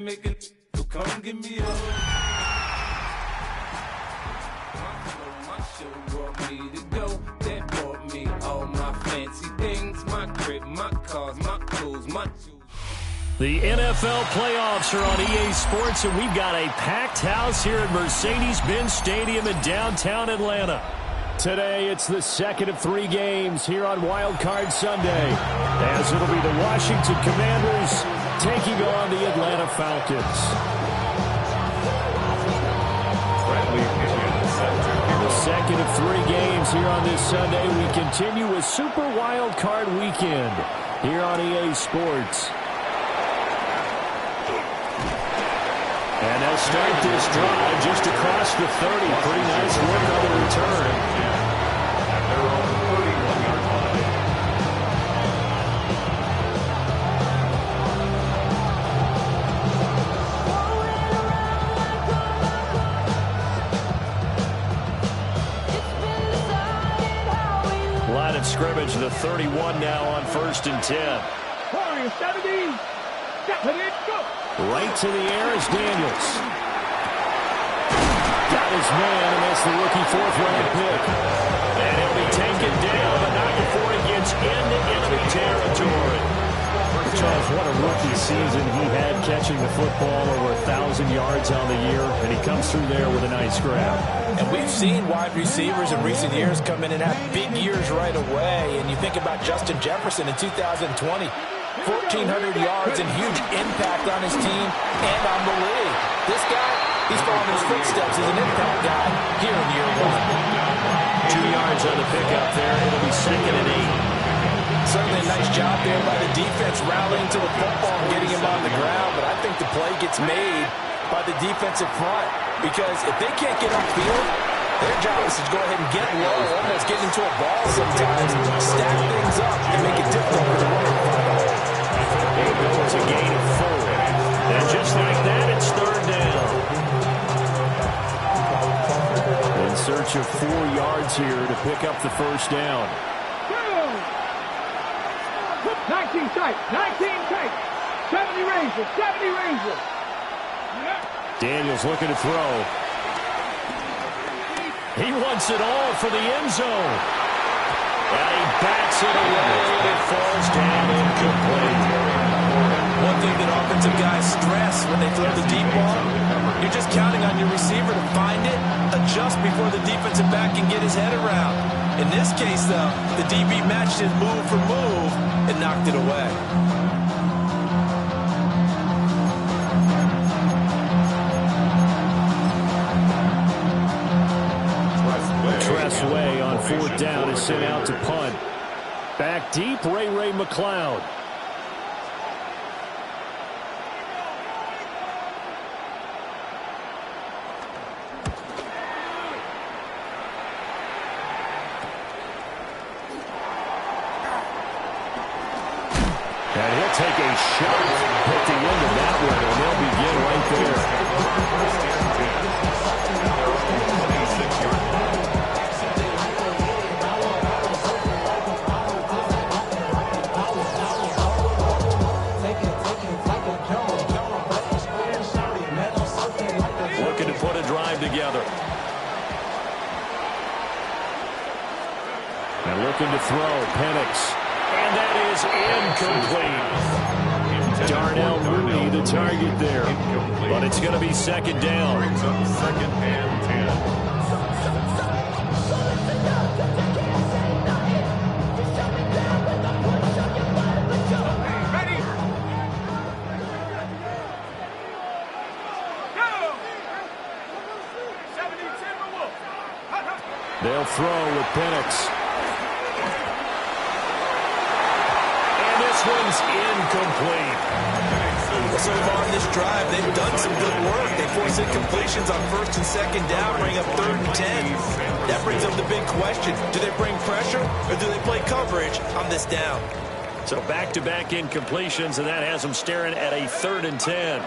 Make it, so come give me a my show brought me to go. That brought me all my fancy things, my crib, my cars, my clothes, my shoes. The NFL playoffs are on EA Sports, and we've got a packed house here at Mercedes-Benz Stadium in downtown Atlanta. Today, it's the second of 3 games here on Wild Card Sunday, as it'll be the Washington Commanders taking on the Atlanta Falcons. The second of 3 games here on this Sunday. We continue with Super Wild Card Weekend here on EA Sports. And they'll start this drive just across the 30. Pretty nice work on the return. Line of scrimmage, the 31 now on 1st and 10. 70, go. Right to the air is Daniels. Got his man, and that's the rookie 4th-round pick. And he'll be taken down, but not before he gets into enemy territory. Charles, what a rookie season he had, catching the football over 1,000 yards on the year, and he comes through there with a nice grab. And we've seen wide receivers in recent years come in and have big years right away. And you think about Justin Jefferson in 2020. 1,400 yards and huge impact on his team and on the league. This guy, he's following his footsteps as an impact guy here in year 1. 2 yards on the pickup there. It'll be 2nd and 8. Certainly a nice job there by the defense rallying to the football and getting him on the ground. But I think the play gets made by the defensive front, because if they can't get upfield, their job is to go ahead and get low, almost get into a ball sometimes, stack things up, and make it difficult for the runner to find a hole. It's a gain of 4. And just like that, it's 3rd down. In search of 4 yards here to pick up the 1st down. 19 tight, 19 tight. 70 Rangers, 70 Rangers. Daniels looking to throw. He wants it all for the end zone. And he backs it away. It falls down incomplete. One thing that offensive guys stress when they throw the deep ball, you're just counting on your receiver to find it, adjust before the defensive back can get his head around. In this case, though, the DB matched his move for move and knocked it away. Tressway on 4th down is sent out to punt. Back deep, Ray McLeod. And he'll take a shot at the end of that one, and they'll begin right there. Looking to put a drive together. And looking to throw, Penix. And that is incomplete. Darnell Mooney, the target there. But it's going to be 2nd down. Brings up 2nd and 10. They'll throw with Penix. This one's incomplete. So far in this drive, they've done some good work. They force incompletions on 1st and 2nd down, bring up 3rd and 10. That brings up the big question. Do they bring pressure, or do they play coverage on this down? So back-to-back incompletions, and that has them staring at a 3rd and 10.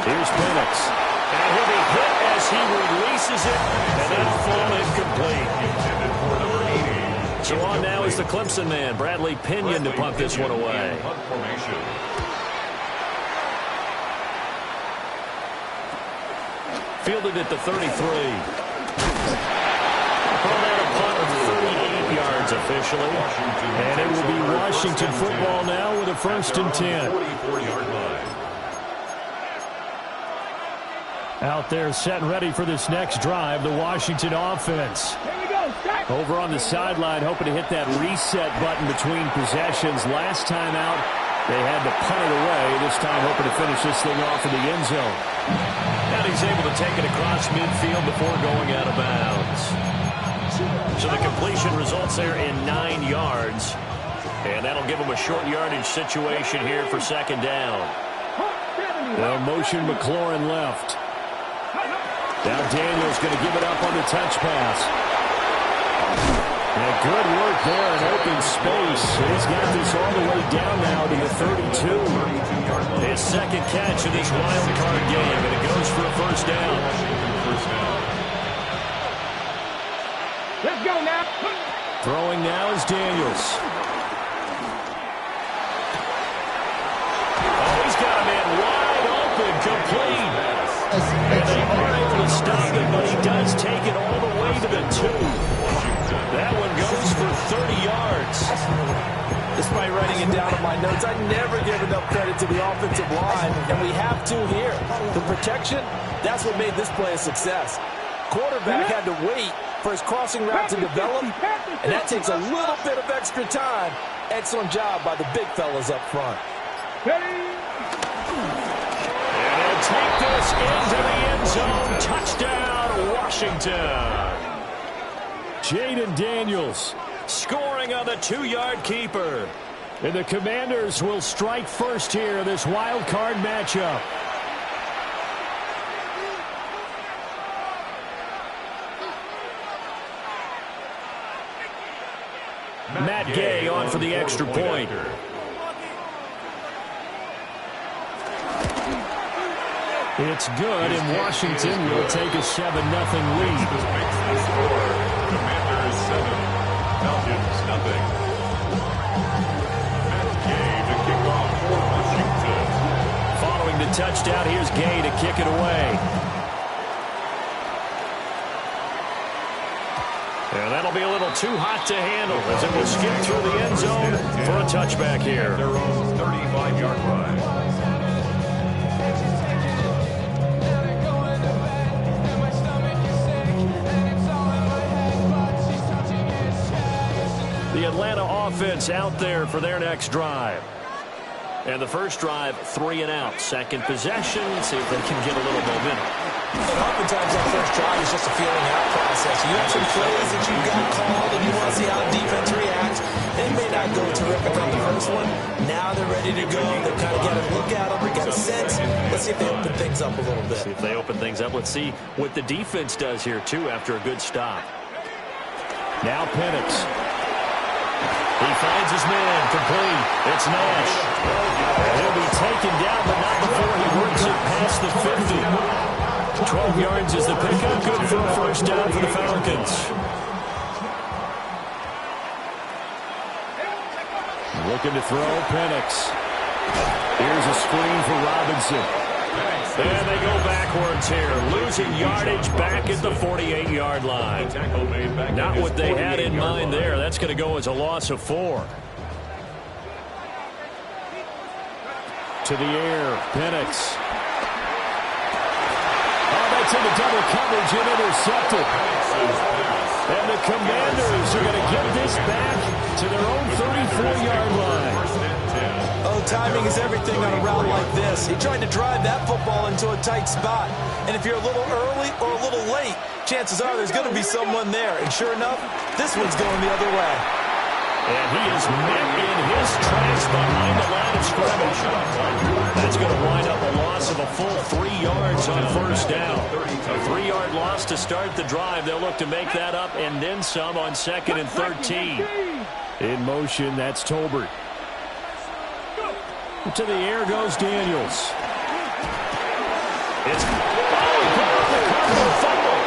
Here's Penix. And he'll be hit as he releases it, and that'll fall incomplete. So on now is the Clemson man, Bradley Pinion, to punt this one away. Fielded at the 33. Called out a punt of 38 yards officially. And it will be Washington football now with a 1st and 10. 44-yard line. Out there set and ready for this next drive, the Washington offense. Over on the sideline, hoping to hit that reset button between possessions. Last time out, they had to punt it away. This time hoping to finish this thing off in the end zone. And he's able to take it across midfield before going out of bounds. So the completion results there in 9 yards. And that'll give him a short yardage situation here for 2nd down. Well, motion McLaurin left. Now Daniels going to give it up on the touch pass. And good work there in open space. He's got this all the way down now to the 32. His 2nd catch in this wild card game, and it goes for a 1st down. Let's go now. Throwing now is Daniels. Oh, he's got a man wide open, complete. And they are able to stop him, but he does take it all the way to the 2. That one goes for 30 yards. Despite writing it down on my notes, I never give enough credit to the offensive line, and we have to here. The protection, that's what made this play a success. Quarterback had to wait for his crossing route to develop, and that takes a little bit of extra time. Excellent job by the big fellas up front. Take this into the end zone. Touchdown, Washington. Jaden Daniels scoring on the 2-yard keeper. And the Commanders will strike first here in this wild card matchup. Matt Gay on for the extra point. It's good, and Washington will take a 7-0 lead. Commanders 7, Falcons nothing. Matt Gay to kick off for Washington. Following the touchdown, here's Gay to kick it away. And that'll be a little too hot to handle as it will skip through the end zone for a touchback here. Their own 35-yard line. The Atlanta offense out there for their next drive. And the first drive, 3 and out. 2nd possession. Let's see if they can get a little momentum. And oftentimes that first drive is just a feeling out process. You have some plays that you've got called and you want to see how the defense reacts. They may not go terrific on the first one. Now they're ready to go. They've kind of got a look at them. They got a sense. Let's see if they open things up a little bit. See if they open things up. Let's see what the defense does here, too, after a good stop. Now Penix. He finds his man, complete. It's Nash. He'll be taken down, but not before he works it past the 50. 12 yards is the pickup. Good for a 1st down for the Falcons. Looking to throw, Penix. Here's a screen for Robinson. And they go backwards here, losing yardage back at the 48-yard line. Not what they had in mind there. That's going to go as a loss of 4. To the air, Penix. Oh, that's into double coverage and intercepted. And the Commanders are going to get this back to their own 34-yard line. Oh, timing is everything on a route like this. He tried to drive that football into a tight spot. And if you're a little early or a little late, chances are there's going to be someone there. And sure enough, this one's going the other way. And he is met in his tracks behind the line of scrimmage. That's going to wind up a loss of a full 3 yards on 1st down. A 3-yard loss to start the drive. They'll look to make that up and then some on 2nd and 13. In motion, that's Tolbert. To the air goes Daniels. It's fumble.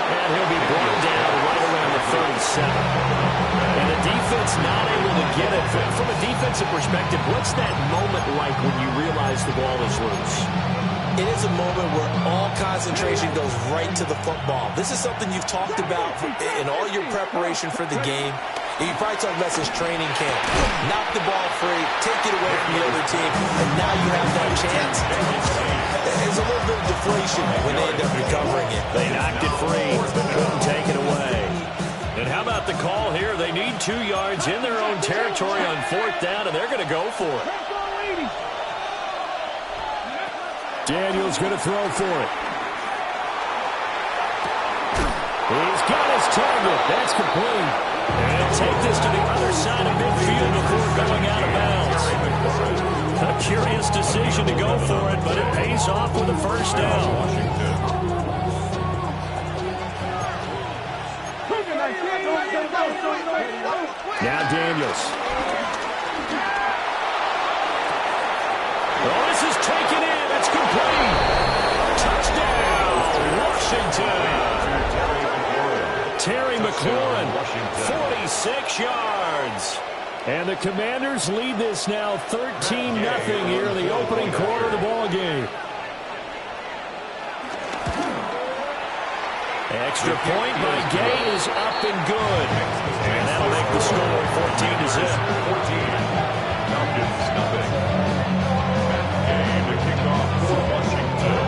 And he'll be brought down right around the 37. And the defense not able to get it. From a defensive perspective, what's that moment like when you realize the ball is loose? It is a moment where all concentration goes right to the football. This is something you've talked about in all your preparation for the game. You probably talked about this training camp. Knock the ball free, take it away from the other team, and now you have that chance. There's a little bit of deflation when they end up recovering it. They knocked it free, couldn't take it away. And how about the call here? They need 2 yards in their own territory on 4th down, and they're going to go for it. Daniels going to throw for it. He's got his target. That's complete. And he'll take this to the other side of midfield before going out of bounds. A curious decision to go for it, but it pays off with a first down. Now Daniels. Oh, this is taken in. It's complete. Touchdown, Washington. Terry McLaurin, 46 yards. And the Commanders lead this now 13-0 here in the opening quarter of the ball game. Extra point by Gay is up and good. And that'll make the score 14-0. Falcons nothing. Gay to kick off for Washington.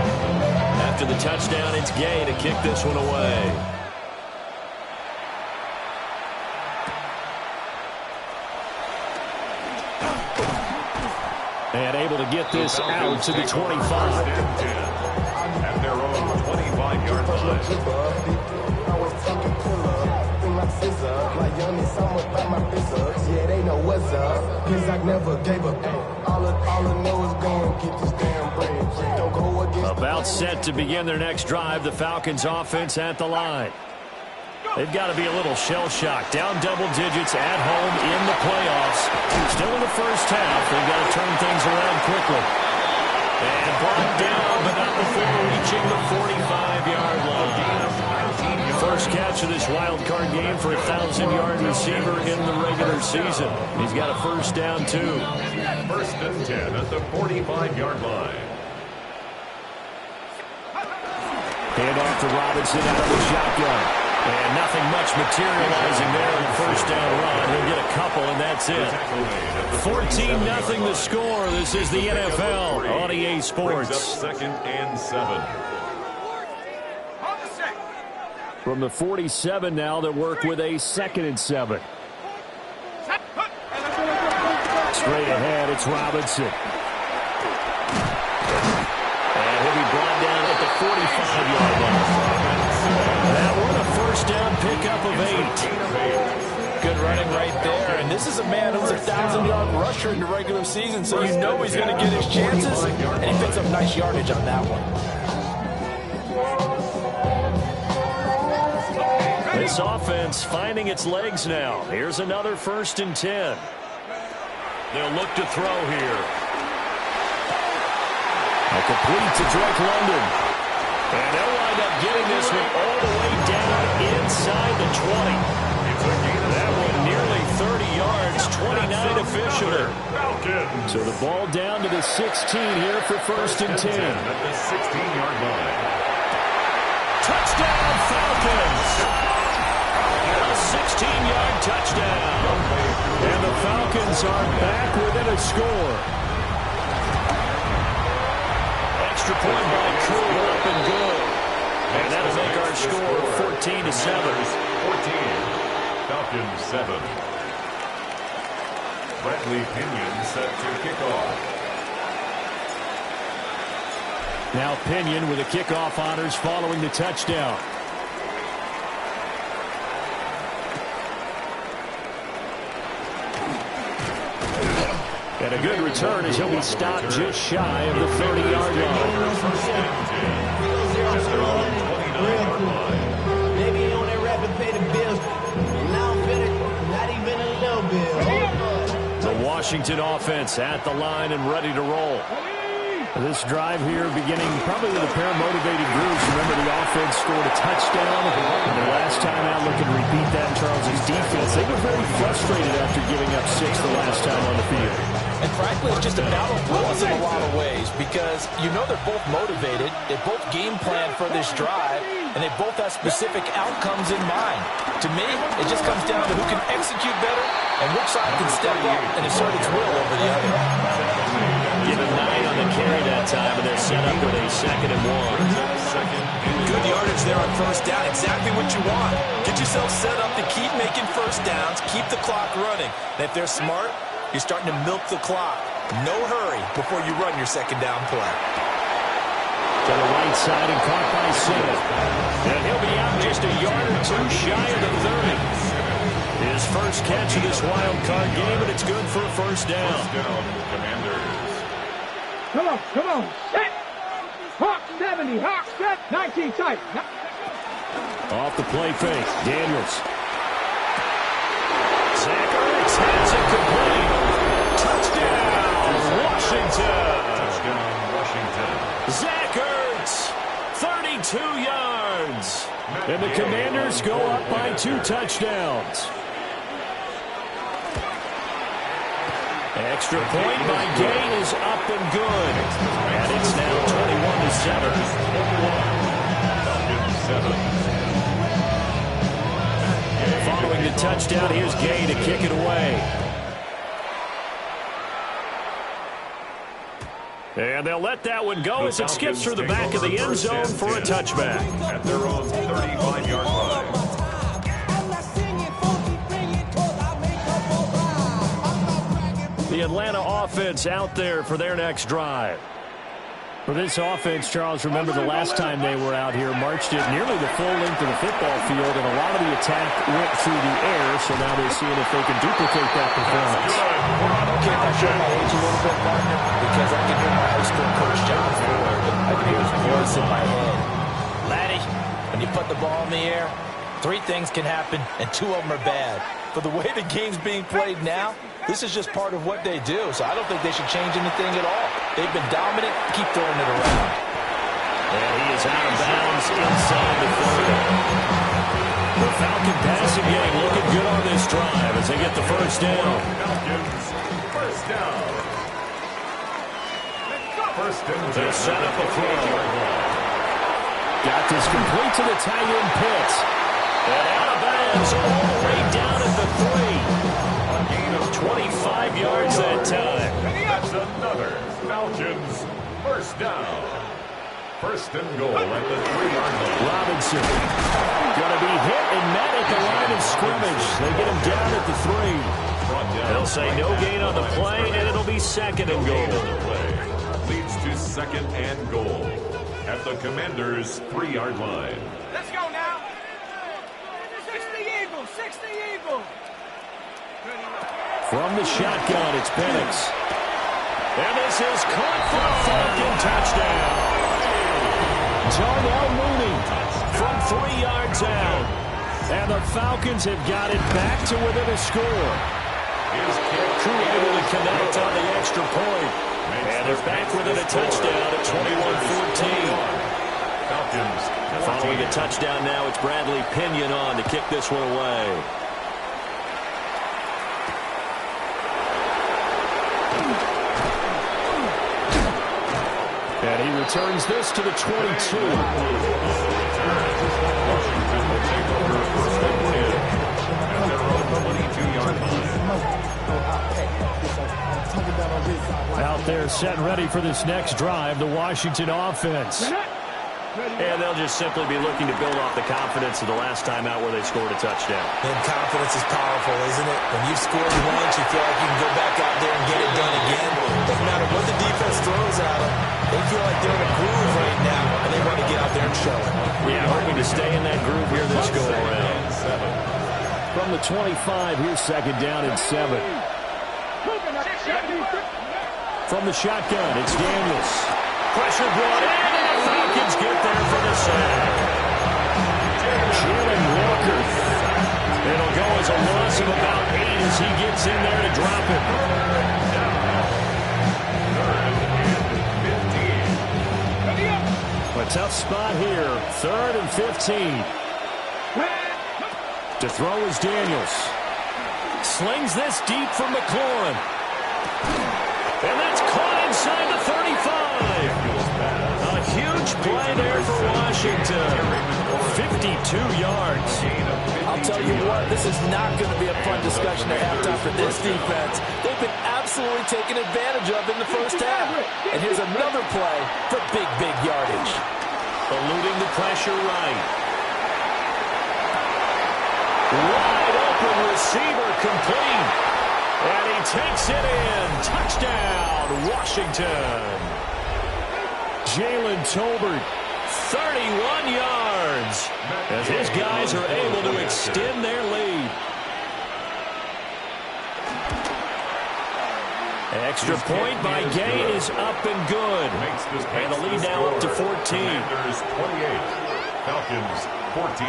After the touchdown, it's Gay to kick this one away. And able to get this out to the 25. At their own 25-yard line. About set to begin their next drive, the Falcons offense at the line. They've got to be a little shell-shocked. Down double digits at home in the playoffs. Still in the first half. They've got to turn things around quickly. And brought down, but not before reaching the 45-yard line. First catch of this wild card game for a 1,000-yard receiver in the regular season. He's got a first down, too. First and 10 at the 45-yard line. Hand off to Robinson out of the shotgun. And nothing much materializing there in the first down run. He'll get a couple, and that's it. 14-0 the score. This is the NFL on EA Sports. Second and 7. From the 47 now, they work with a 2nd and 7. Straight ahead, it's Robinson. And he'll be brought down at the 45-yard line. That one, a first down pickup of 8. Good running right there. And this is a man who's a 1,000-yard rusher in the regular season, so you know he's going to get his chances. And he picks up nice yardage on that one. This offense finding its legs now. Here's another 1st and 10. They'll look to throw here. A complete to Drake London. And they'll wind up getting this one all the way down inside the 20. That one nearly 30 yards, 29 officially. So the ball down to the 16 here for 1st and 10. At the 16-yard line. Touchdown, Falcons! A 16-yard touchdown. And the Falcons are back within a score. Extra point by Crew, up and good. And that'll make our score 14-7. 14. Falcons 7. Bradley Pinion set to kick off. Now Pinion with the kickoff honors following the touchdown. And a good return as he'll be stopped just shy of the 30-yard line. Maybe you on that rapid pay the bills. Now not even a little bit. The Washington offense at the line and ready to roll. This drive here beginning probably with a pair of motivated groups. Remember, the offense scored a touchdown. And the last time out, looking to repeat that in Charles' defense. They were very frustrated after giving up 6 the last time on the field. And frankly, it's just a battle of wills in a lot of ways because you know they're both motivated. They both game plan for this drive, and they both have specific outcomes in mind. To me, it just comes down to who can execute better and which side can step up and assert its will over the other. Give him 9 on the carry that time, and they're set up with a 2nd and 1. Good yardage there on first down. Exactly what you want. Get yourself set up to keep making first downs, keep the clock running. And if they're smart, you're starting to milk the clock. No hurry before you run your 2nd down play. To the right side and caught by Simmons. And he'll be out just a yard or 2 shy of the 30. His first catch of this wild card game, and it's good for a first down. First down, Commanders. Come on, set. Hawk 70, Hawk set, 19 tight. Off the play fake, Daniels. Zach Ertz has it complete. Touchdown, Washington. Touchdown, Washington. Zach Ertz, 32 yards. And the Commanders go up by 2 touchdowns. Extra point by Gay is up and good. And it's now 21-7. Following the touchdown, here's Gay to kick it away. And they'll let that one go as it skips through the back of the end zone for a touchback. At their own 35-yard line. The Atlanta offense out there for their next drive. For this offense, Charles, remember the last time they were out here, marched it nearly the full length of the football field, and a lot of the attack went through the air, so now they're seeing if they can duplicate that performance. Okay, if I show my age a little bit, partner, because I can hear my high school coach, John Ford. I can hear his voice in my head. Laddie, when you put the ball in the air, 3 things can happen, and 2 of them are bad. For the way the game's being played now, this is just part of what they do, so I don't think they should change anything at all. They've been dominant. Keep throwing it around. And he is out of bounds inside the 30. The Falcon passing game looking good on this drive as they get the first down. Falcons, first down. First and 10. They set up a throw. Got this complete to the tight end Pitts. And out of bounds all the way down at the 3. A gain of 25 yards that time. That's another Falcons first down. First and goal at the 3-yard line. Robinson going to be hit and met at the line of scrimmage. They get him down at the 3. They'll say no gain on the play, and it'll be 2nd and goal. Leads to 2nd and goal at the Commanders' 3-yard line. Let's go now. 60 Eagles. From the shotgun, it's Penix. And this is caught for a Falcon touchdown. Darnell Mooney from 3 yards out. And the Falcons have got it back to within a score. Crew able to connect on the extra point. And they're back within a touchdown at 21-14. Following the touchdown now, it's Bradley Pinion on to kick this one away. And he returns this to the 22. Washington will take over first and 10 at their own 22-yard line. Out there set and ready for this next drive, the Washington offense. And they'll just simply be looking to build off the confidence of the last time out where they scored a touchdown. And confidence is powerful, isn't it? When you've scored once, you feel like you can go back out there and get it done again. Doesn't matter what the defense throws at them. They feel like they're in a groove right now, and they want to get out there and show it. Yeah, hoping to stay in that groove here this go-around. From the 25, here's 2nd down and 7. From the shotgun, it's Daniels. Pressure brought in, and the Falcons get there for the sack. Jalen Walker. It'll go as a loss of about 8 as he gets in there to drop it. A tough spot here. 3rd and 15. To throw is Daniels. Slings this deep for McLaurin. And that's caught inside the 35. A huge play there for Washington. 52 yards. I'll tell you what, this is not going to be a fun discussion at halftime for this defense. They've been absolutely taken advantage of in the first half. And here's another play for big, big yardage. Eluding the pressure right. Wide open receiver complete. And he takes it in. Touchdown, Washington. Jalen Tolbert, 31 yards. As his guys are able to extend their lead. Extra point by Gain is up and good. And the lead now up to 14. Commanders 28, Falcons 14.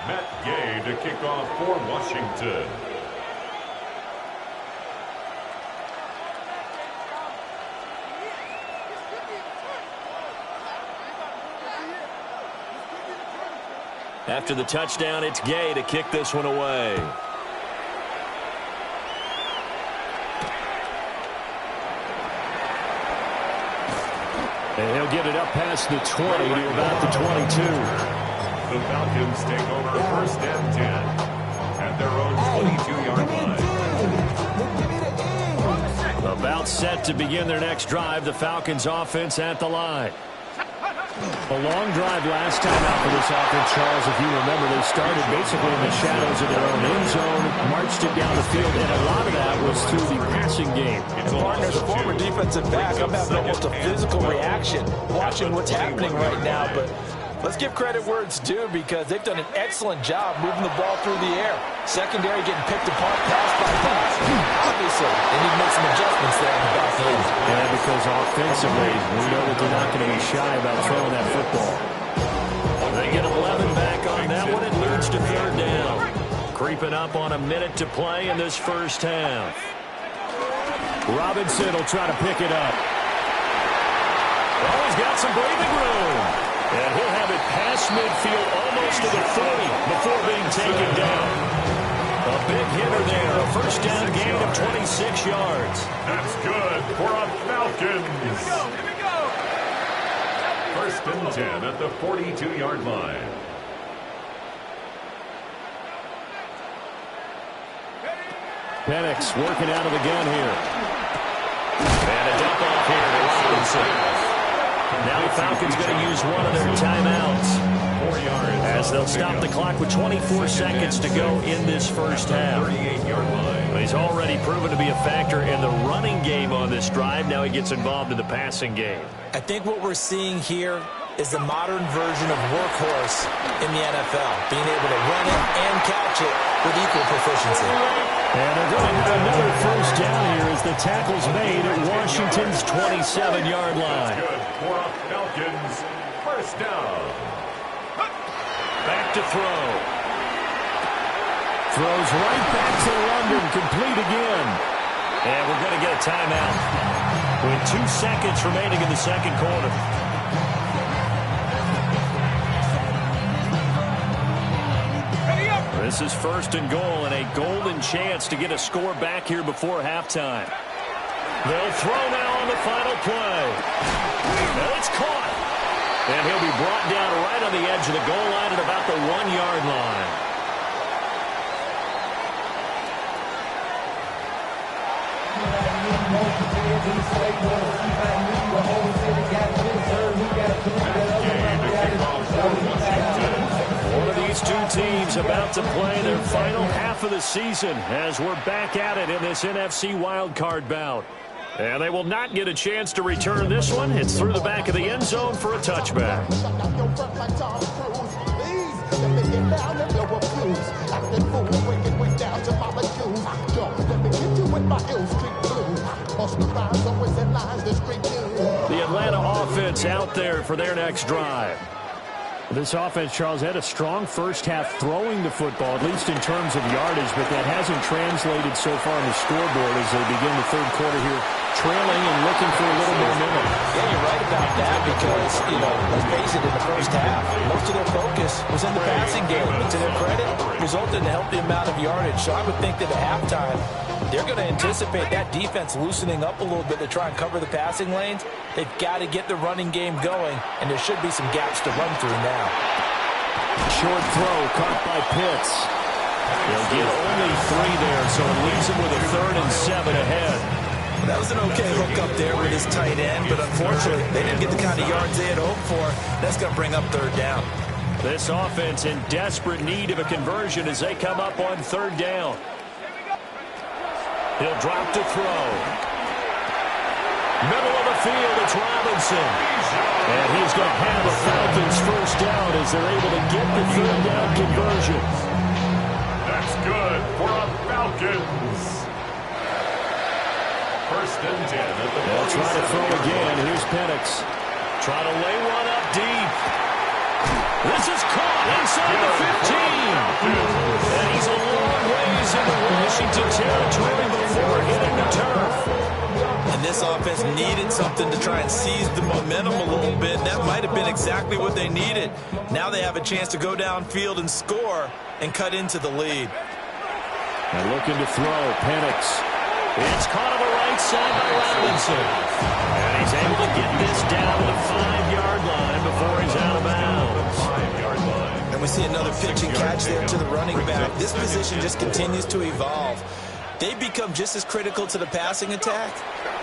Matt Gay to kick off for Washington. After the touchdown, it's Gay to kick this one away. And he'll get it up past the 20 to about the 22. The Falcons take over 1st and 10 at their own 22-yard line. About set to begin their next drive. The Falcons offense at the line. A long drive last time out for this offense, Charles. If you remember, they started basically in the shadows of their own end zone, marched it down the field, and a lot of that was through the passing game. And partners, a former defensive back, I'm having almost a physical reaction watching what's happening right now. But let's give credit where it's due, because they've done an excellent job moving the ball through the air. Secondary getting picked apart pass by pass. Obviously, they need to make some adjustments there in the back end. Yeah, because offensively, we know that they're not going to be shy about throwing that football. They get 11 back on that one. It leads to 3rd down. Creeping up on a minute to play in this first half. Robinson will try to pick it up. Oh, he's got some breathing room. And he'll have it past midfield almost to the 40 before being taken down. A big hitter there. A 1st down gain of 26 yards. That's good for a Falcons. Here we go. 1st and 10 at the 42-yard line. Penix working out of the gun here. And a dump off here to Robinson. Now the Falcons going to use one of their timeouts as they'll stop the clock with 24 seconds to go in this first half. But he's already proven to be a factor in the running game on this drive. Now he gets involved in the passing game. I think what we're seeing here is the modern version of workhorse in the NFL, being able to run it and catch it with equal proficiency. And they're going to have another 1st down here as the tackle's made at Washington's 27-yard line. Good for a Falcons 1st down. Back to throw. Throws right back to London, complete again. And we're going to get a timeout with 2 seconds remaining in the second quarter. This is 1st and goal and a golden chance to get a score back here before halftime. They'll throw now on the final play. And it's caught. And he'll be brought down right on the edge of the goal line at about the 1-yard line. One of these two teams about to play their final half of the season as we're back at it in this NFC wildcard bout. And they will not get a chance to return this one. It's through the back of the end zone for a touchback. The Atlanta offense out there for their next drive. This offense, Charles, had a strong first half throwing the football, at least in terms of yardage, but that hasn't translated so far on the scoreboard as they begin the third quarter here trailing and looking for a little momentum. Yeah, you're right about that because, let's face it, in the first half, most of their focus was in the passing game. And to their credit, resulted in a healthy amount of yardage. So I would think that at halftime, they're going to anticipate that defense loosening up a little bit to try and cover the passing lanes. They've got to get the running game going, and there should be some gaps to run through now. Short throw caught by Pitts. They'll get only 3 there, so it leaves them with a 3rd and 7 ahead. That was an okay hook up there with his tight end, but unfortunately, they didn't get the kind of yards they had hoped for. That's going to bring up 3rd down. This offense in desperate need of a conversion as they come up on 3rd down. He'll drop to throw. Middle of the field, it's Robinson. And he's going to have a Falcons first down as they're able to get the 3rd down conversion. That's good for a Falcons. 1st and 10 at the They'll try to throw again. Here's Penix. Try to lay one up deep. This is caught inside the 15. And he's a long ways into Washington territory before hitting the turf. And this offense needed something to try and seize the momentum a little bit. That might have been exactly what they needed. Now they have a chance to go downfield and score and cut into the lead. And looking to throw, Penix. It's caught on the right side by Robinson. And he's able to get this down to the 5-yard line before he's out of bounds. 5-yard line. And we see another pitch and catch there to the running back. This position just continues to evolve. They become just as critical to the passing attack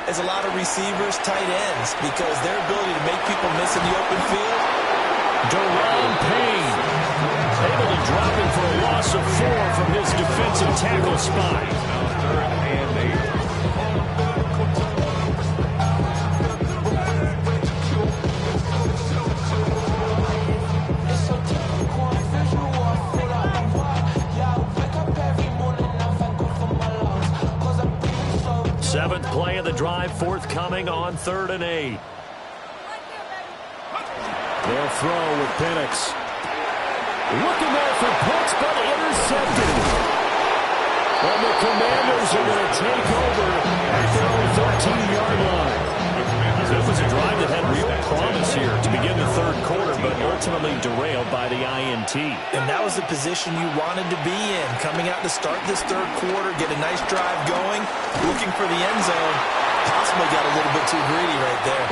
as a lot of receivers, tight ends, because their ability to make people miss in the open field. Deron Payne able to drop him for a loss of 4 from his defensive tackle spot. 3rd and 8. Seventh play of the drive forthcoming on 3rd and 8. They'll throw with Penix. Looking there for Pitts, but intercepted. And the Commanders are going to take over at their own 13-yard line. It was a drive that had real promise here to begin the 3rd quarter, but ultimately derailed by the INT. And that was the position you wanted to be in. Coming out to start this 3rd quarter, get a nice drive going, looking for the end zone. Possibly got a little bit too greedy right there.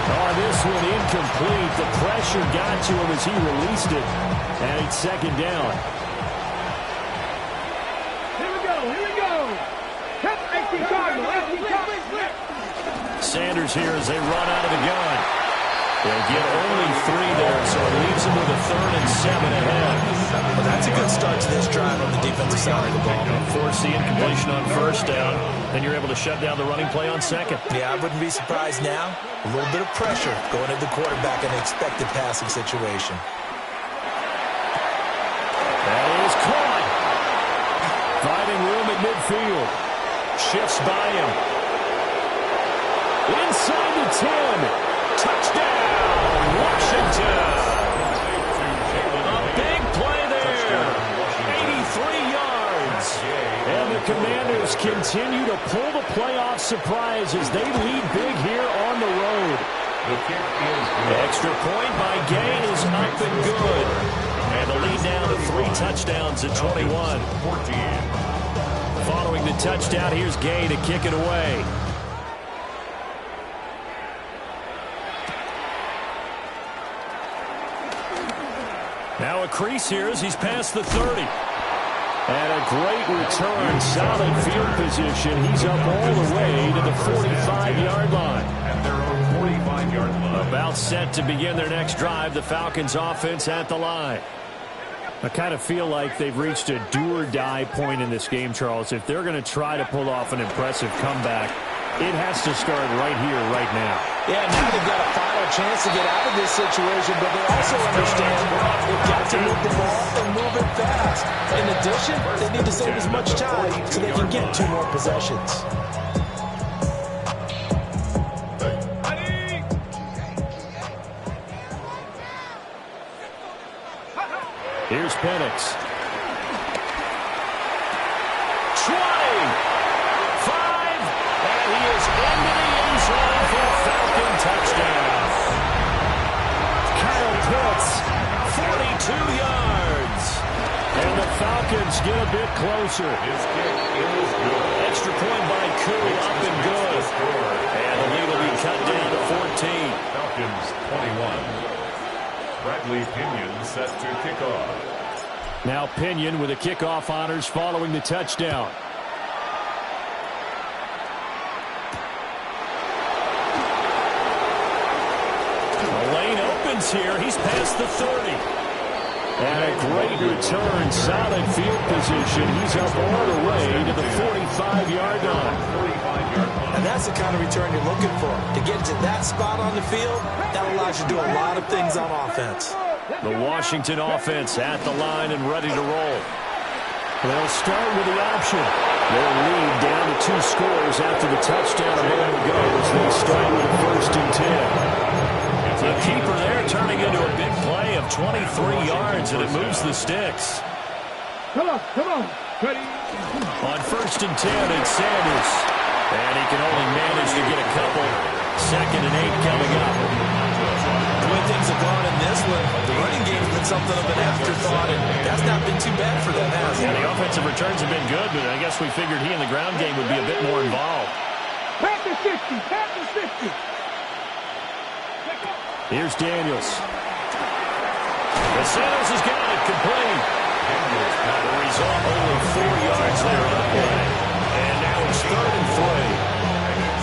Oh, this one incomplete. The pressure got to him as he released it. And it's 2nd down. Here we go. Empty Cardinal. Sanders here as they run out of the gun. They'll get only 3 there, so it leaves them with a 3rd and 7 ahead. Well, that's a good start to this drive on the defensive side of the ball. Force the incompletion on 1st down. Then you're able to shut down the running play on 2nd. Yeah, I wouldn't be surprised now. A little bit of pressure going at the quarterback in an expected passing situation. That is caught. Finding room at midfield. Shifts by him. Inside the 10. Touchdown, Washington. A big play there. 83 yards. And the Commanders continue to pull the playoff surprise as they lead big here on the road. Extra point by Gay is up and good. And the lead down to 3 touchdowns at 21. Following the touchdown, here's Gay to kick it away. Now a crease here as he's past the 30. And a great return, solid field position. He's up all the way to the 45-yard line. At their own 45-yard line. About set to begin their next drive, the Falcons offense at the line. I kind of feel like they've reached a do-or-die point in this game, Charles. If they're going to try to pull off an impressive comeback, it has to start right here, right now. Yeah, now they've got a final chance to get out of this situation, but they also understand they've got to move the ball and move it fast. In addition, they need to save as much time so they can get 2 more possessions. Here's Penix. 20, 5, and he is into the get a bit closer. His kick is good. Extra point by Koo, up and good. And the lead will be cut down to 14. Falcons 21. Bradley Pinion set to kick off. Now Pinion with the kickoff honors following the touchdown. The lane opens here. He's past the 30. And a great return, solid field position. He's up all the way to the 45-yard line. And that's the kind of return you're looking for. To get to that spot on the field, that allows you to do a lot of things on offense. The Washington offense at the line and ready to roll. They'll start with the option. Their lead down to 2 scores after the touchdown a moment ago as they start with a 1st and 10. The keeper there turning into a big play of 23 yards, and it moves the sticks. Come on, come on. Ready? On 1st and 10, it's Sanders. And he can only manage to get a couple. 2nd and 8 coming up. The way things have gone in this one, the running game's been something of an afterthought, and that's not been too bad for them, has it? Yeah, the offensive returns have been good, but I guess we figured he in the ground game would be a bit more involved. Pat the 50, pat the 50. Here's Daniels. Sanders has got it complete. The result, only 4 yards there on the play. And now it's 3rd and 3.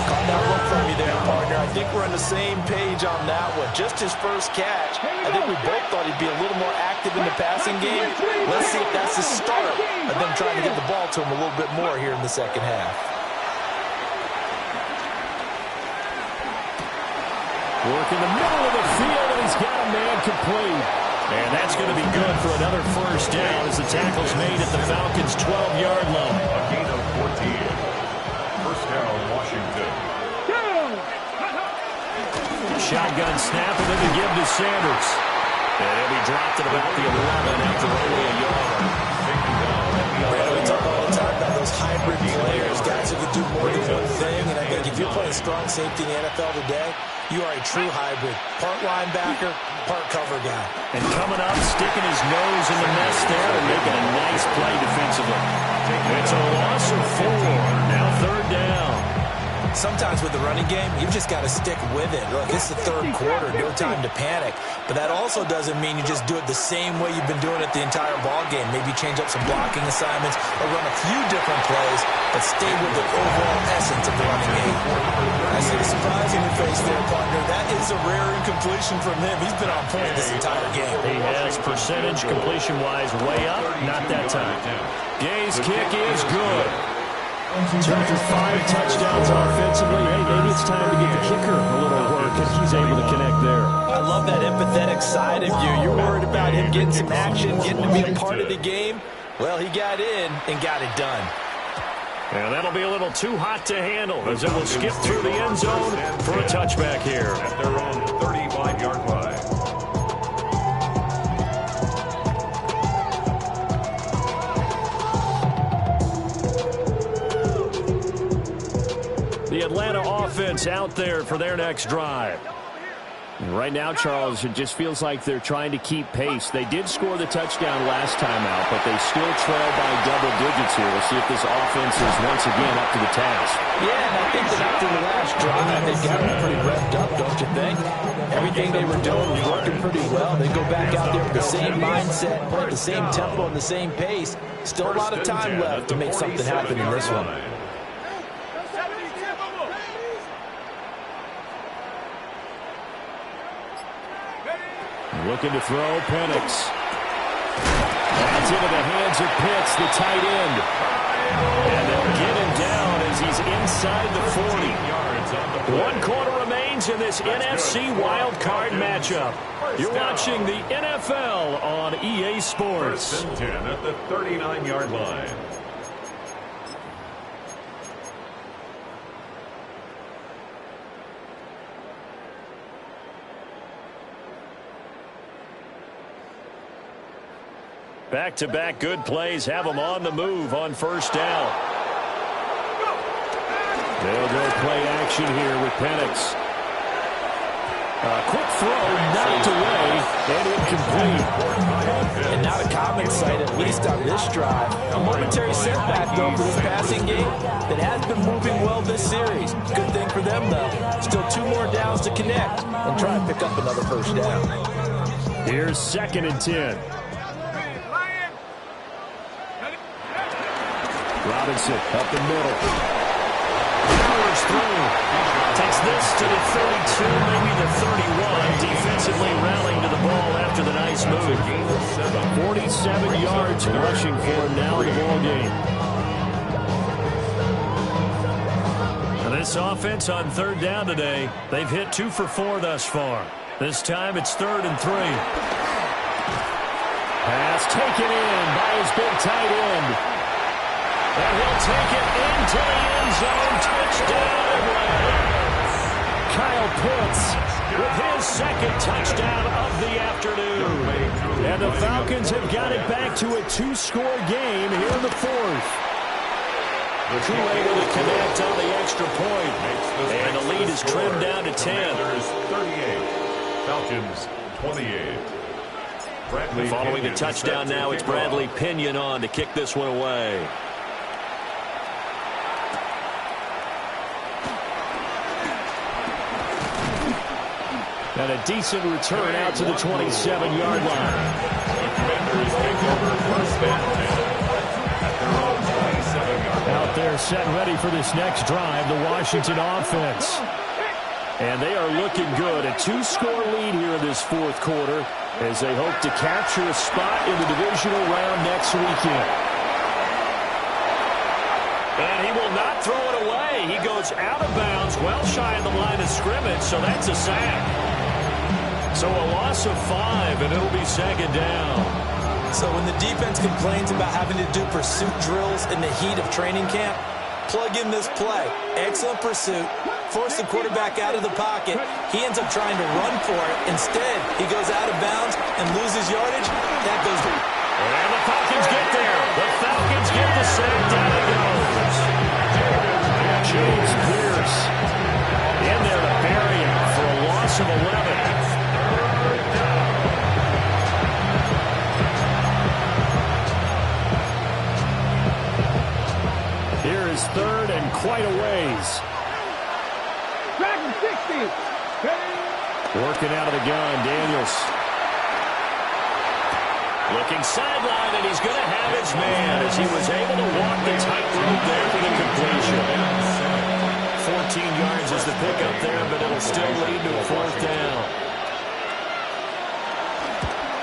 Caught that look from you there, partner. I think we're on the same page on that one. Just his first catch. I think we both thought he'd be a little more active in the passing game. Let's see if that's the start of them trying to get the ball to him a little bit more here in the second half. Work in the middle of the field, and he's got a man complete. And that's going to be good for another 1st down as the tackle's made at the Falcons' 12-yard line. A gain of 14. 1st down, Washington. Shotgun snap, and then to give to Sanders. And he'll be dropped at about the 11 after only a yard. Brandon, we talk all the time about those hybrid players, guys who can do more than one thing. And I think if you're playing strong safety in the NFL today, you are a true hybrid. Part linebacker, part cover guy. And coming up, sticking his nose in the mess there and making a nice play defensively. It's a loss of 4. Now 3rd down. Sometimes with the running game, you've just got to stick with it. Look, it's the 3rd quarter, no time to panic. But that also doesn't mean you just do it the same way you've been doing it the entire ball game. Maybe change up some blocking assignments or run a few different plays, but stay with the overall essence of the running game. I see the surprise on your face there, partner. That is a rare incompletion from him. He's been on point this entire game. He has percentage completion-wise way up, not that time. Gay's kick is good. 2 for 5 touchdowns offensively. Hey, maybe it's time to get the kicker a little work, and he's able to connect there. I love that empathetic side of you. You're worried about him getting some action, getting to be a part of the game. Well, he got in and got it done. And that'll be a little too hot to handle as it will skip through the end zone for a touchback here. At their own 35-yard line. The Atlanta offense out there for their next drive. Right now, Charles, it just feels like they're trying to keep pace. They did score the touchdown last time out, but they still trail by double digits here. We'll see if this offense is once again up to the task. Yeah, and I think that after the last drive, they've got them pretty revved up, don't you think? Everything they were doing was working pretty well. They go back out there with the same mindset, play at the same tempo and the same pace. Still a lot of time left to make something happen in this one. Looking to throw, Penix. That's into the hands of Pitts, the tight end. And they'll get him down as he's inside the 40. 1 quarter remains in this NFC wildcard matchup. You're watching the NFL on EA Sports. 1st and 10 at the 39-yard line. Back-to-back good plays have them on the move on 1st down. They'll go play action here with Penix. Quick throw, knocked away, and incomplete. And not a common sight, at least on this drive. A momentary setback, though, for this passing game that has been moving well this series. Good thing for them, though. Still 2 more downs to connect and try and pick up another first down. Here's 2nd and 10. Robinson up the middle. Powers through. Takes this to the 32, maybe the 31. Defensively rallying to the ball after the nice move. 47 yards rushing for him now in the ball game. This offense on 3rd down today, they've hit 2 for 4 thus far. This time it's 3rd and 3. Pass taken in by his big tight end. And he'll take it into the end zone. Touchdown, Atlanta. Kyle Pitts with his 2nd touchdown of the afternoon. And the Falcons have got it back to a 2-score game here in the 4th. Too able to connect on the extra point. And the lead is trimmed down to 10. 38. Falcons 28. Following the touchdown now, it's Bradley Pinion on to kick this one away. And a decent return out to the 27-yard line. Out there set ready for this next drive, the Washington offense. And they are looking good. A 2-score lead here in this 4th quarter as they hope to capture a spot in the divisional round next weekend. And he will not throw it away. He goes out of bounds, well shy of the line of scrimmage, so that's a sack. So a loss of 5, and it'll be 2nd down. So when the defense complains about having to do pursuit drills in the heat of training camp, plug in this play. Excellent pursuit. Force the quarterback out of the pocket. He ends up trying to run for it. Instead, he goes out of bounds and loses yardage. That goes. And the Falcons get there. The Falcons get the sack. Down it goes. James Pierce in there to bury him for a loss of 11. Here is 3rd and quite a ways. Dragon 60. Working out of the gun, Daniels. Looking sideline, and he's going to have his man as he was able to walk the tightrope there for the completion. 14 yards is the pickup there, but it'll still lead to a 4th down.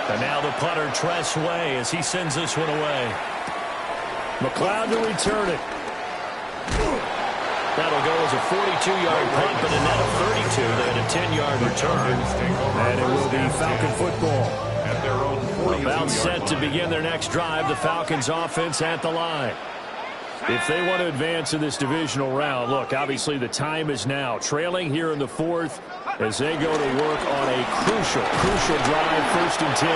And now the punter, Tress Way, as he sends this one away. McLeod to return it. That'll go as a 42-yard punt, but a net of 32. They had a 10-yard return. And it will be Falcon football. About set to begin their next drive. The Falcons offense at the line. If they want to advance in this divisional round, look, obviously the time is now. Trailing here in the 4th as they go to work on a crucial drive, 1st and 10.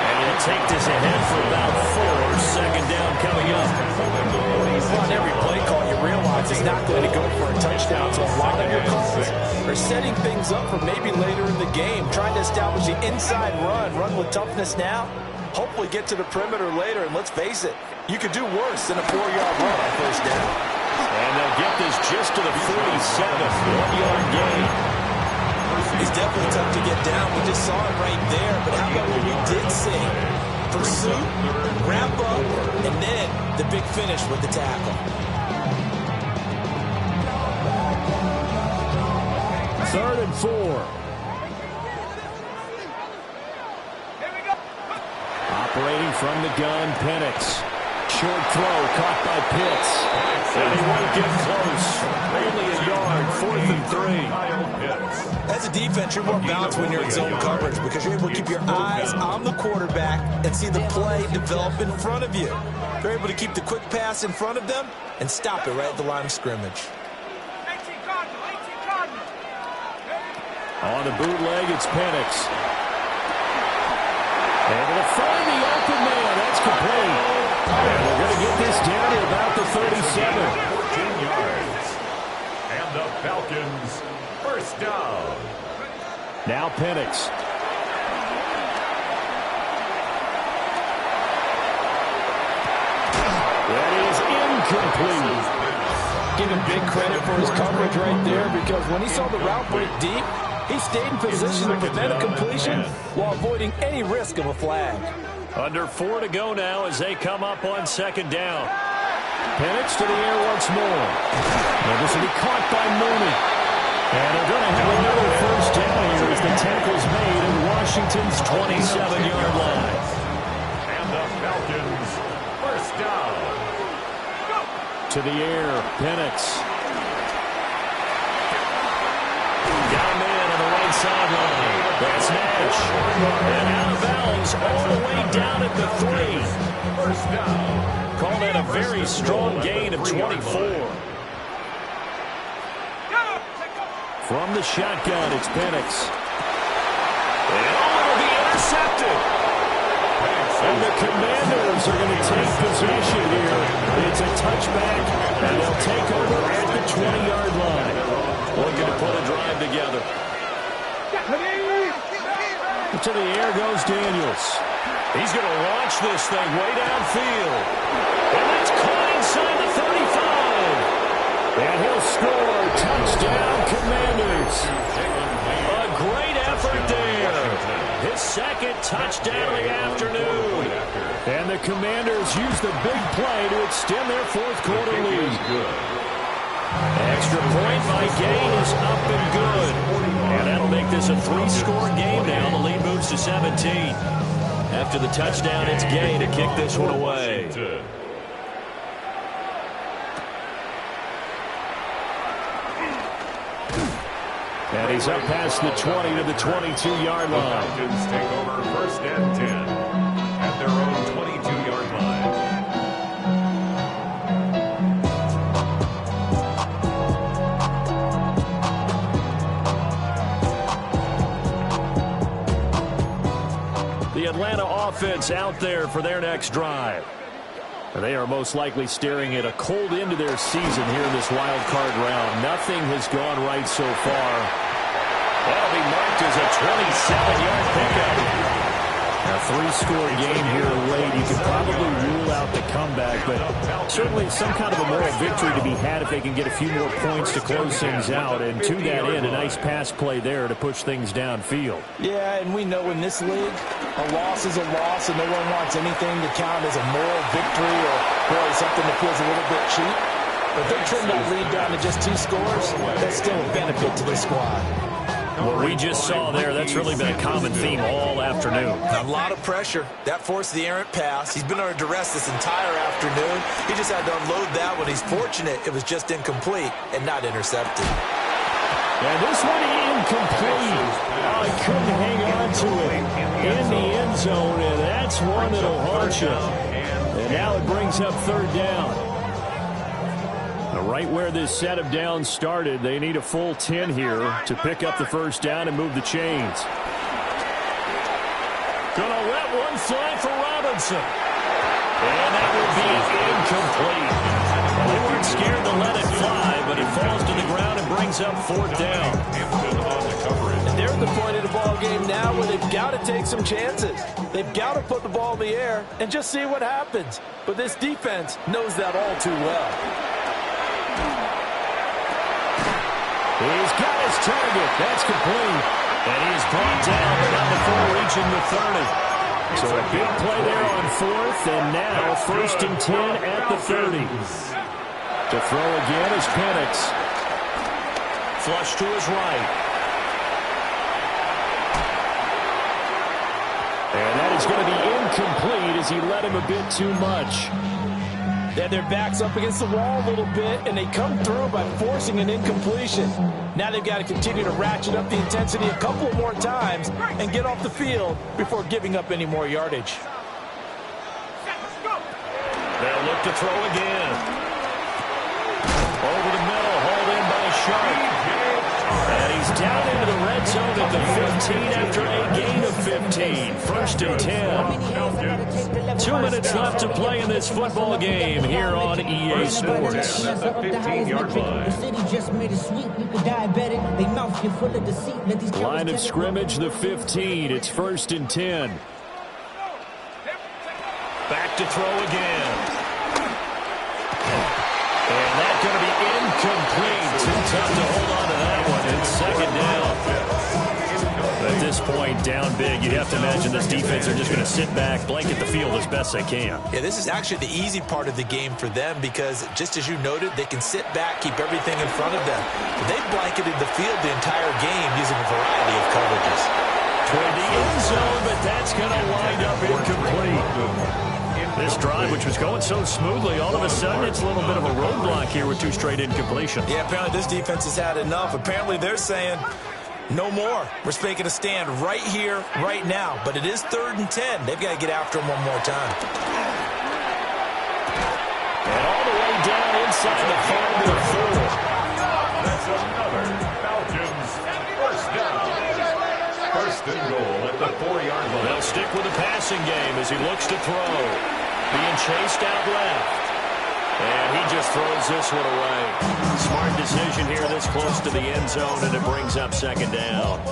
And he'll take this ahead for about 4. 2nd down coming up. On every play call, you realize he's not going to go for a touchdown. So a lot of your calls are setting things up for maybe later in the game, trying to establish the inside run with toughness now, hopefully get to the perimeter later. And let's face it, you could do worse than a 4-yard run on 1st down. And they'll get this just to the 47, 1-yard gain. He's definitely tough to get down. We just saw it right there. But how about what we did see? Pursuit, wrap up, and then the big finish with the tackle. 3rd and 4. Operating from the gun, Penix. Short throw caught by Pitts. And he won't get close. Only a yard, 4th and 3. As a defense, you're more balanced when you're in zone coverage because you're able to keep your eyes on the quarterback and see the play develop in front of you. They're able to keep the quick pass in front of them and stop it right at the line of scrimmage. On the bootleg, it's Penix. Able to find the open man. That's complete. And we're going to get this down to about the 37. 14 yards. And the Falcons, 1st down. Now Penix. That is incomplete. Give him big credit for his coverage right there, because when he saw the route break deep, he stayed in position to prevent a completion while avoiding any risk of a flag. Under 4 to go now as they come up on second down. Penix to the air once more. Now this will be caught by Mooney. And they're going to have another first down here as the tackle's made at Washington's 27-yard line. And the Falcons, first down. To the air, Penix. Down man on the right sideline. That's Nash. And out of bounds all the way down at the 3. First down. Call that a very strong gain of 24. From the shotgun, it's Penix. And it'll be intercepted. And the Commanders are going to take possession here. It's a touchback, and they'll take over at the 20-yard line. Looking to put a drive together. To the air goes Daniels. He's going to launch this thing way downfield. And that's caught inside the 35. And he'll score. Touchdown, Commanders. A great effort there. His second touchdown of the afternoon. And the Commanders use the big play to extend their fourth-quarter lead. Extra point by Gain is up and good. And that'll make this a 3-score game now. The lead moves to 17. After the touchdown, it's Gain to kick this one away. And he's up past the 20 to the 22-yard line. The Falcons take over first and 10 at their own 22-yard line. The Atlanta offense out there for their next drive. They are most likely staring at a cold end to their season here in this wild card round. Nothing has gone right so far. That'll be marked as a 27-yard pickup. A 3-score game here late. You can probably rule out the comeback, but certainly some kind of a moral victory to be had if they can get a few more points to close things out. And to that end, a nice pass play there to push things downfield. Yeah, and we know in this league, a loss is a loss, and no one wants anything to count as a moral victory or really something that feels a little bit cheap. But if they trim that lead down to just 2 scores, that's still a benefit to the squad. What we just saw there, that's really been a common theme all afternoon. A lot of pressure. That forced the errant pass. He's been under duress this entire afternoon. He just had to unload that one. He's fortunate it was just incomplete and not intercepted. And this one incomplete. Oh, he couldn't hang on to it in the end zone, and that's one that'll haunt you. And now it brings up third down. Now, right where this set of downs started, they need a full 10 here to pick up the first down and move the chains. Gonna let one fly for Robinson. And that would be incomplete. They weren't scared to let it fly, but it falls to the ground and brings up fourth down. And they're at the point of the ball game now where they've got to take some chances. They've got to put the ball in the air and just see what happens. But this defense knows that all too well. He's got his target. That's complete. And he's brought down, but not before reaching the 30. So a big play there on fourth, and now first and 10 at the 30. To throw again is Penix. Flush to his right. And that is going to be incomplete as he led him a bit too much. They had their backs up against the wall a little bit, and they come through by forcing an incompletion. Now they've got to continue to ratchet up the intensity a couple more times and get off the field before giving up any more yardage. They'll look to throw again. Over the middle, hauled in by Sharp. And he He's down into the red zone at the 15 after a gain of 15. First and 10. 2 minutes left to play in this football game here on EA Sports. At the 15-yard line. Line of scrimmage, the 15. It's first and 10. Back to throw again. And that's going to be incomplete. Too tough to hold on to that one. It's second down. At this point, down big, you have to imagine this defense are just going to sit back, blanket the field as best they can. Yeah, this is actually the easy part of the game for them because, just as you noted, they can sit back, keep everything in front of them. But they've blanketed the field the entire game using a variety of coverages. Toward the end zone, but that's going to wind up incomplete. This drive, which was going so smoothly, all of a sudden it's a little bit of a roadblock here with 2 straight incompletions. Yeah, apparently this defense has had enough. Apparently they're saying, no more. We're making a stand right here, right now. But it is 3rd and 10. They've got to get after him one more time. And all the way down inside the 5 to 4. That's another Falcons first down. First and goal at the 4-yard line. They'll stick with the passing game as he looks to throw. Being chased out left. And he just throws this one away. Smart decision here this close to the end zone, and it brings up second down.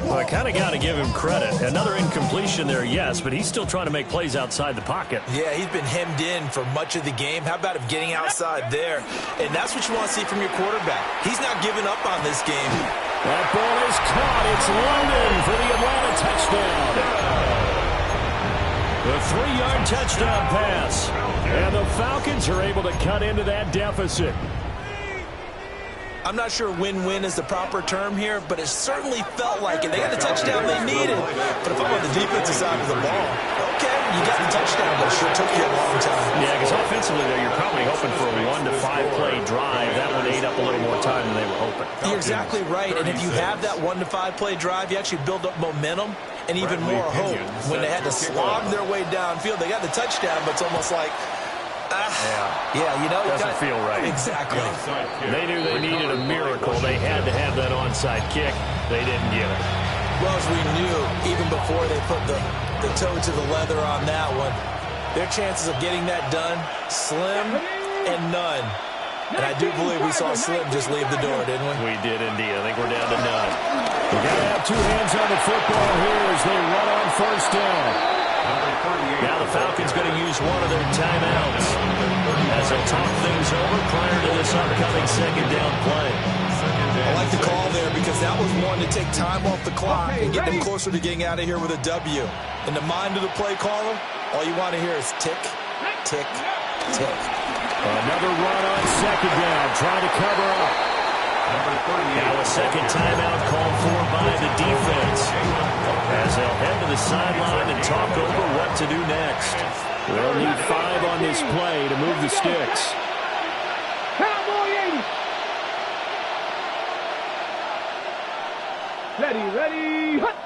Well, I kind of got to give him credit. Another incompletion there, yes, but he's still trying to make plays outside the pocket. Yeah, he's been hemmed in for much of the game. How about him getting outside there? And that's what you want to see from your quarterback. He's not giving up on this game. That ball is caught. It's London for the Atlanta touchdown. The 3-yard touchdown pass. And the Falcons are able to cut into that deficit. I'm not sure win-win is the proper term here, but it certainly felt like it. They got the touchdown they needed. But if I'm on the defensive side of the ball, okay, you got the touchdown, but it sure took you a long time. Yeah, because offensively, though, you're probably hoping for a 1 to 5 play drive. That one ate up a little more time than they were hoping. You're exactly right. And if you have that 1 to 5 play drive, you actually build up momentum and even more hope. When they had to slog their way downfield, they got the touchdown, but it's almost like, yeah, you know, doesn't feel right. Exactly. They knew they needed a miracle. They had to have that onside kick. They didn't get it. Well, as we knew, even before they put the toe to the leather on that one, their chances of getting that done, slim and none. And I do believe we saw Slim just leave the door, didn't we? We did indeed. I think we're down to none. We've got to have 2 hands on the football here as they run on first down. Now the Falcons going to use one of their timeouts as they'll talk things over prior to this upcoming second down play. I like the call there because that was one to take time off the clock and get them closer to getting out of here with a W. In the mind of the play caller, all you want to hear is tick, tick, tick. Another run on second down, trying to cover up. Now a second timeout called for by the defense as they'll head to the sideline and talk over what to do next. They'll need 5 on this play to move the sticks. Cowboy 80. Ready, hut.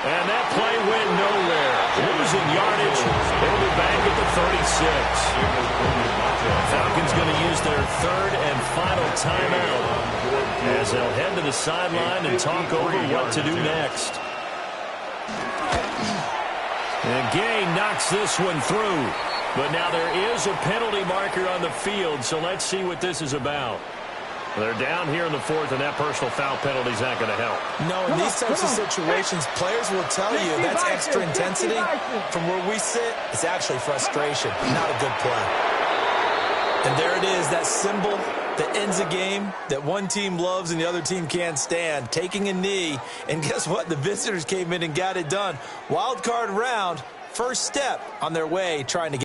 And that play went nowhere. Losing yardage. They'll be back at the 36. Falcons going to use their 3rd and final timeout as they'll head to the sideline and talk over what to do next. And Gay knocks this one through. But now there is a penalty marker on the field, so let's see what this is about. They're down here in the 4th, and that personal foul penalty is not going to help. No, in these types of situations, players will tell you that's extra intensity. From where we sit, it's actually frustration, not a good play. And there it is, that symbol that ends a game that one team loves and the other team can't stand, taking a knee. And guess what? The visitors came in and got it done. Wild card round, first step on their way trying to get